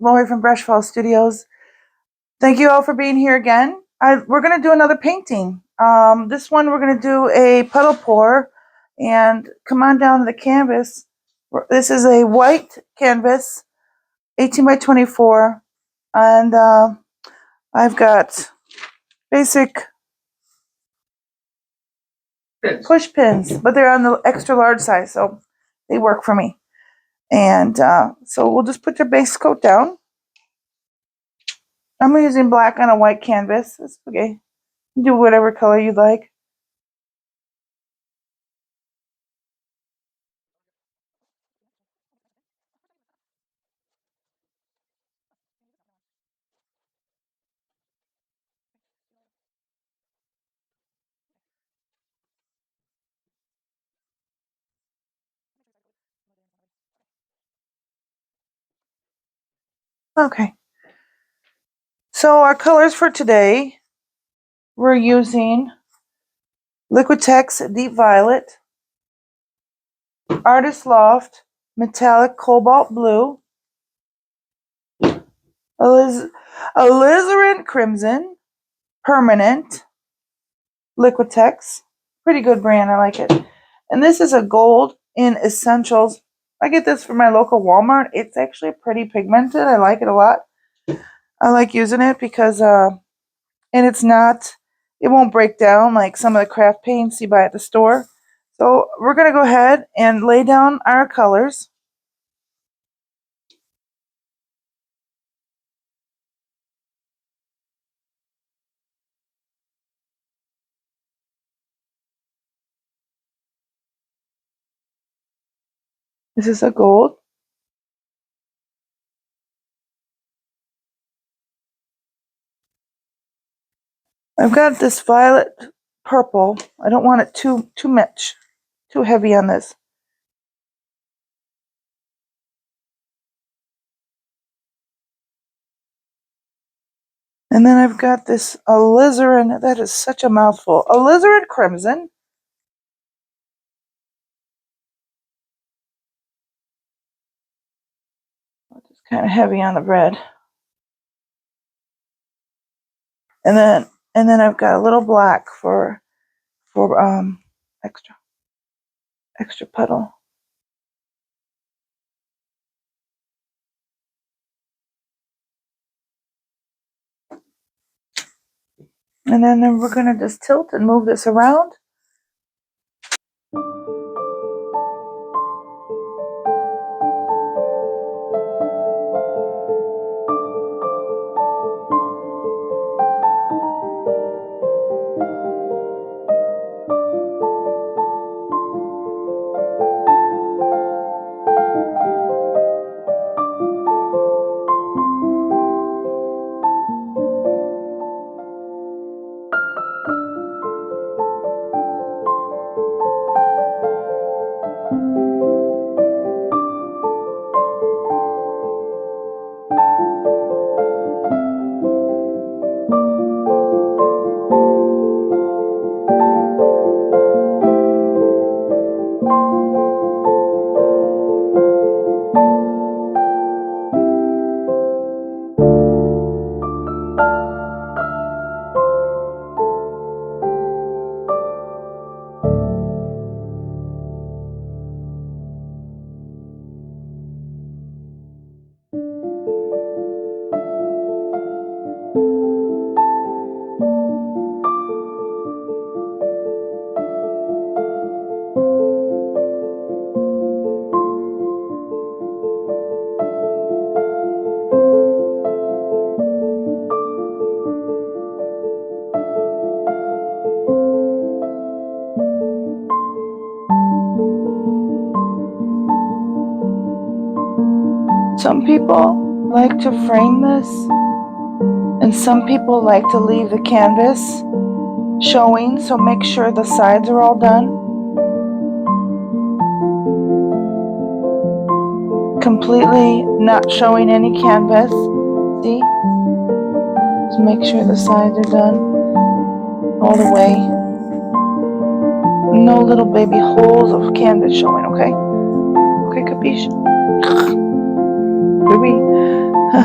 Lori from BrushFalls Studios. Thank you all for being here again. We're going to do another painting. This one we're going to do a puddle pour, and come on down to the canvas. This is a white canvas, 18 by 24, and I've got basic push pins, but they're on the extra large size, so they work for me. And so we'll just put your base coat down. I'm using black on a white canvas. That's okay. Do whatever color you'd like. Okay. So our colors for today, we're using Liquitex Deep Violet, Artist Loft Metallic Cobalt Blue, Alizarin Crimson, Permanent, Liquitex. Pretty good brand, I like it. And this is a gold in Essentials. I get this from my local Walmart. It's actually pretty pigmented. I like it a lot. I like using it because, and it's not, it won't break down like some of the craft paints you buy at the store. So we're going to go ahead and lay down our colors. This is a gold. I've got this violet purple. I don't want it too much, too heavy on this. And then I've got this alizarin, that is such a mouthful. Alizarin Crimson. It's kind of heavy on the red. And then I've got a little black for extra puddle. And then we're going to just tilt and move this around. Some people like to frame this, and some people like to leave the canvas showing, so make sure the sides are all done. Completely not showing any canvas. See? Just make sure the sides are done all the way. No little baby holes of canvas showing, okay? Okay, capiche? Baby. Just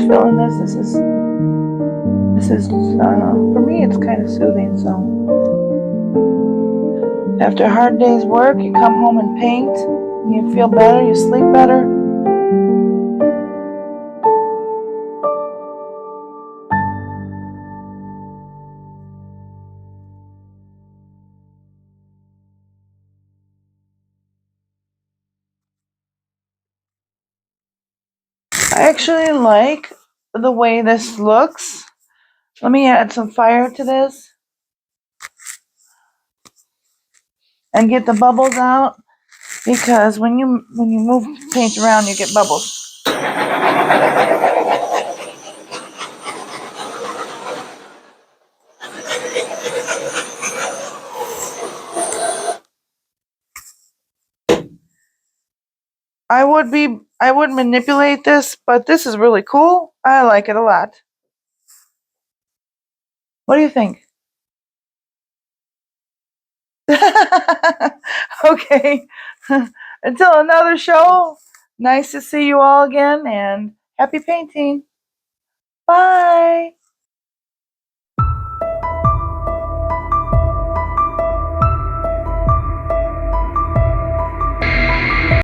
feeling this. This is for me. It's kind of soothing. So after a hard day's work, you come home and paint, and you feel better. You sleep better. I actually like the way this looks. Let me add some fire to this and get the bubbles out, because when you move paint around, you get bubbles. I would manipulate this, but this is really cool. I like it a lot. What do you think? Okay. Until another show, nice to see you all again, and happy painting. Bye.